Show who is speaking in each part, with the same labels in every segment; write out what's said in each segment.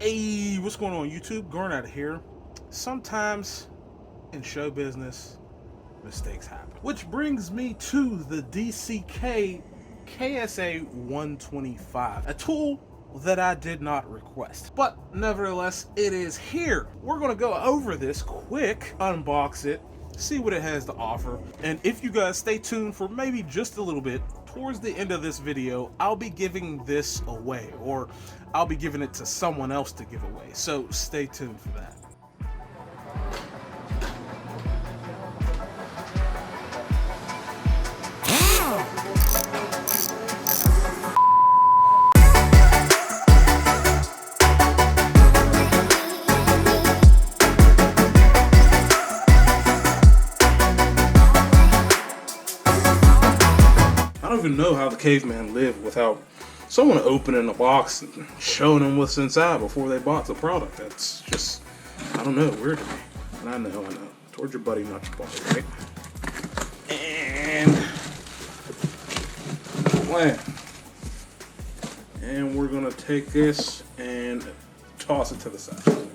Speaker 1: Hey, what's going on YouTube? Garnett here. Sometimes in show business, mistakes happen. Which brings me to the DCK KSA 125, a tool that I did not request. But nevertheless, it is here. We're gonna go over this quick, unbox it, see what it has to offer. And if you guys stay tuned for maybe just a little bit, towards the end of this video, I'll be giving this away, or I'll be giving it to someone else to give away. So stay tuned for that. I don't even know how the caveman lived without someone opening a box and showing them what's inside before they bought the product. That's just, I don't know, weird to me. And I know. Towards your buddy, not your buddy, right? And plan. And we're gonna take this and toss it to the side.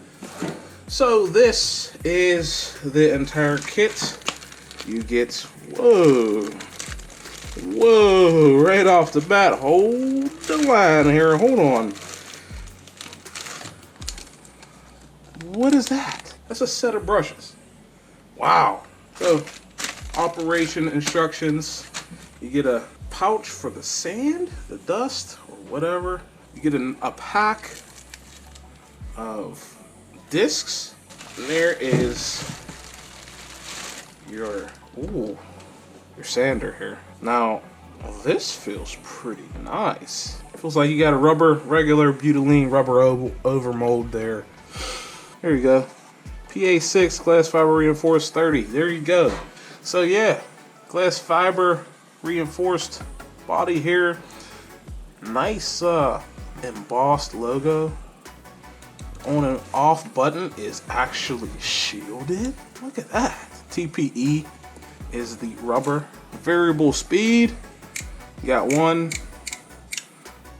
Speaker 1: So this is the entire kit. You get, whoa, right off the bat, hold the line here, hold on. What is that? That's a set of brushes. Wow. So, operation instructions. You get a pouch for the sand, the dust, or whatever. You get a pack of discs. And there is your sander here. Now, this feels pretty nice. It feels like you got a regular butylene rubber over mold there. There you go. PA6 glass fiber reinforced 30. There you go. So yeah, glass fiber reinforced body here. Nice embossed logo. On and off button is actually shielded. Look at that. TPE is the rubber. Variable speed. You got 1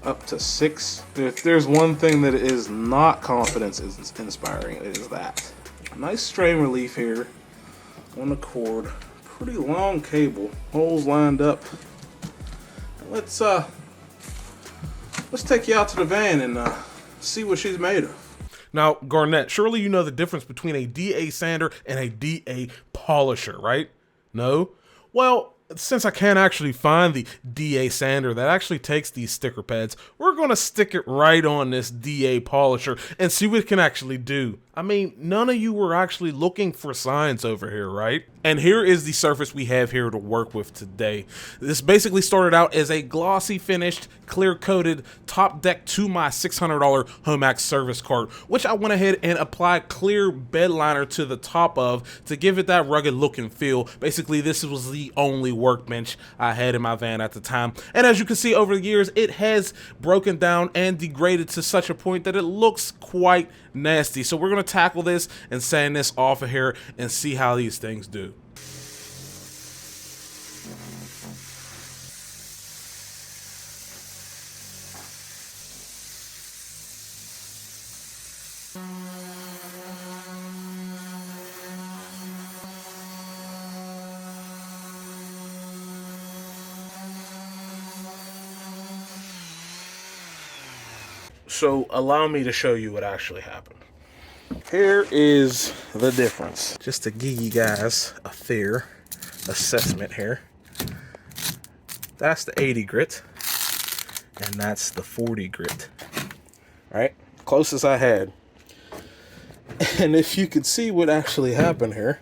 Speaker 1: up to 6. If there's one thing that is not confidence inspiring, it is that. Nice strain relief here on the cord. Pretty long cable. Holes lined up. Let's take you out to the van and see what she's made of. Now, Garnett, surely you know the difference between a DA sander and a DA polisher, right? No? Well, since I can't actually find the DA sander that actually takes these sticker pads, we're going to stick it right on this DA polisher and see what it can actually do. I mean, none of you were actually looking for science over here, right? And here is the surface we have here to work with today. This basically started out as a glossy finished, clear coated top deck to my $600 Homax service cart, which I went ahead and applied clear bed liner to the top of to give it that rugged look and feel. Basically, this was the only workbench I had in my van at the time. And as you can see over the years, it has broken down and degraded to such a point that it looks quite nasty. So we're going to tackle this and sand this off of here and see how these things do. So allow me to show you what actually happened. Here is the difference. Just to give you guys a fair assessment here. That's the 80 grit, and that's the 40 grit. Right? Closest I had. And if you could see what actually happened here.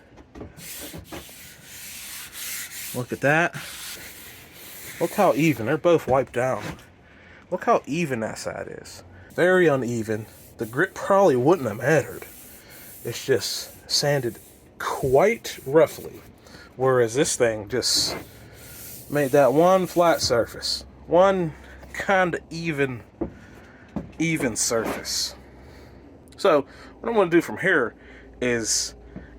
Speaker 1: Look at that. Look how even. They're both wiped down. Look how even that side is. Very uneven. The grit probably wouldn't have mattered. It's just sanded quite roughly. Whereas this thing just made that one flat surface. One kind of even surface. So what I'm going to do from here is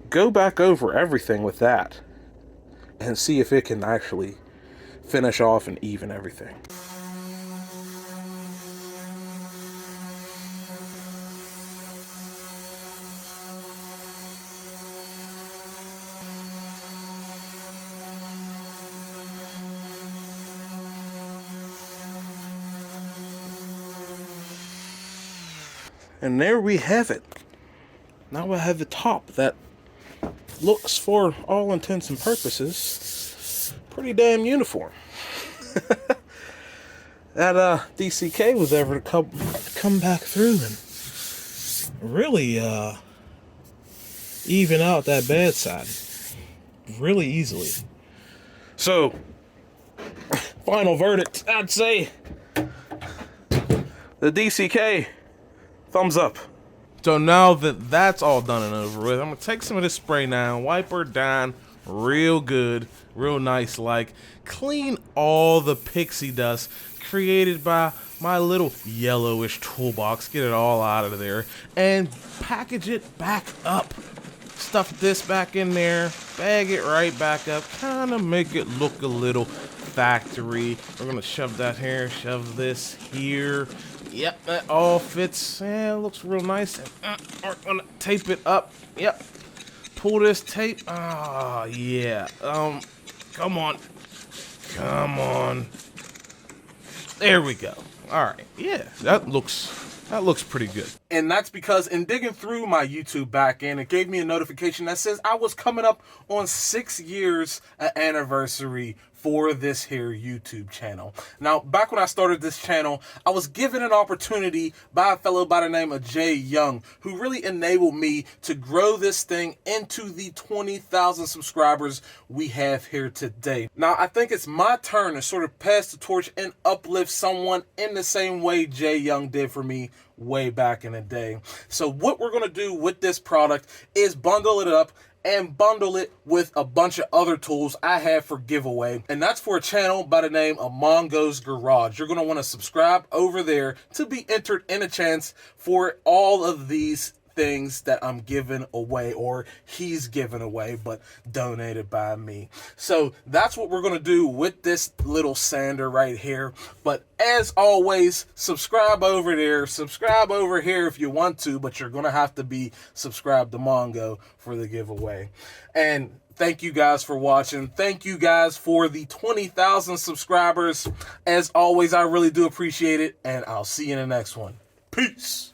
Speaker 1: go back over everything with that and see if it can actually finish off and even everything. And there we have it. Now I have the top that looks, for all intents and purposes, pretty damn uniform. That DCK was ever to come back through and really even out that bad side really easily. So, final verdict, I'd say the DCK, thumbs up. So now that that's all done and over with, I'm going to take some of this spray now, wipe her down real good, real nice, like clean all the pixie dust created by my little yellowish toolbox, get it all out of there, and package it back up. Stuff this back in there, bag it right back up, kind of make it look a little factory. We're going to shove that here, shove this here. Yep, that all fits. Yeah, it looks real nice. We're gonna tape it up. Yep. Pull this tape. Ah, yeah. Come on. Come on. There we go. All right. Yeah, that looks pretty good. And that's because in digging through my YouTube backend, it gave me a notification that says I was coming up on 6 years anniversary for this here YouTube channel. Now, back when I started this channel, I was given an opportunity by a fellow by the name of Jay Young, who really enabled me to grow this thing into the 20,000 subscribers we have here today. Now, I think it's my turn to sort of pass the torch and uplift someone in the same way Jay Young did for me way back in the day. So what we're going to do with this product is bundle it up and bundle it with a bunch of other tools I have for giveaway. And that's for a channel by the name of Mongo's Garage. You're going to want to subscribe over there to be entered in a chance for all of these things that I'm giving away, or he's giving away, but donated by me. So that's what we're going to do with this little sander right here. But as always, subscribe over there, subscribe over here if you want to, but you're going to have to be subscribed to Mongo for the giveaway. And thank you guys for watching. Thank you guys for the 20,000 subscribers. As always, I really do appreciate it, and I'll see you in the next one. Peace.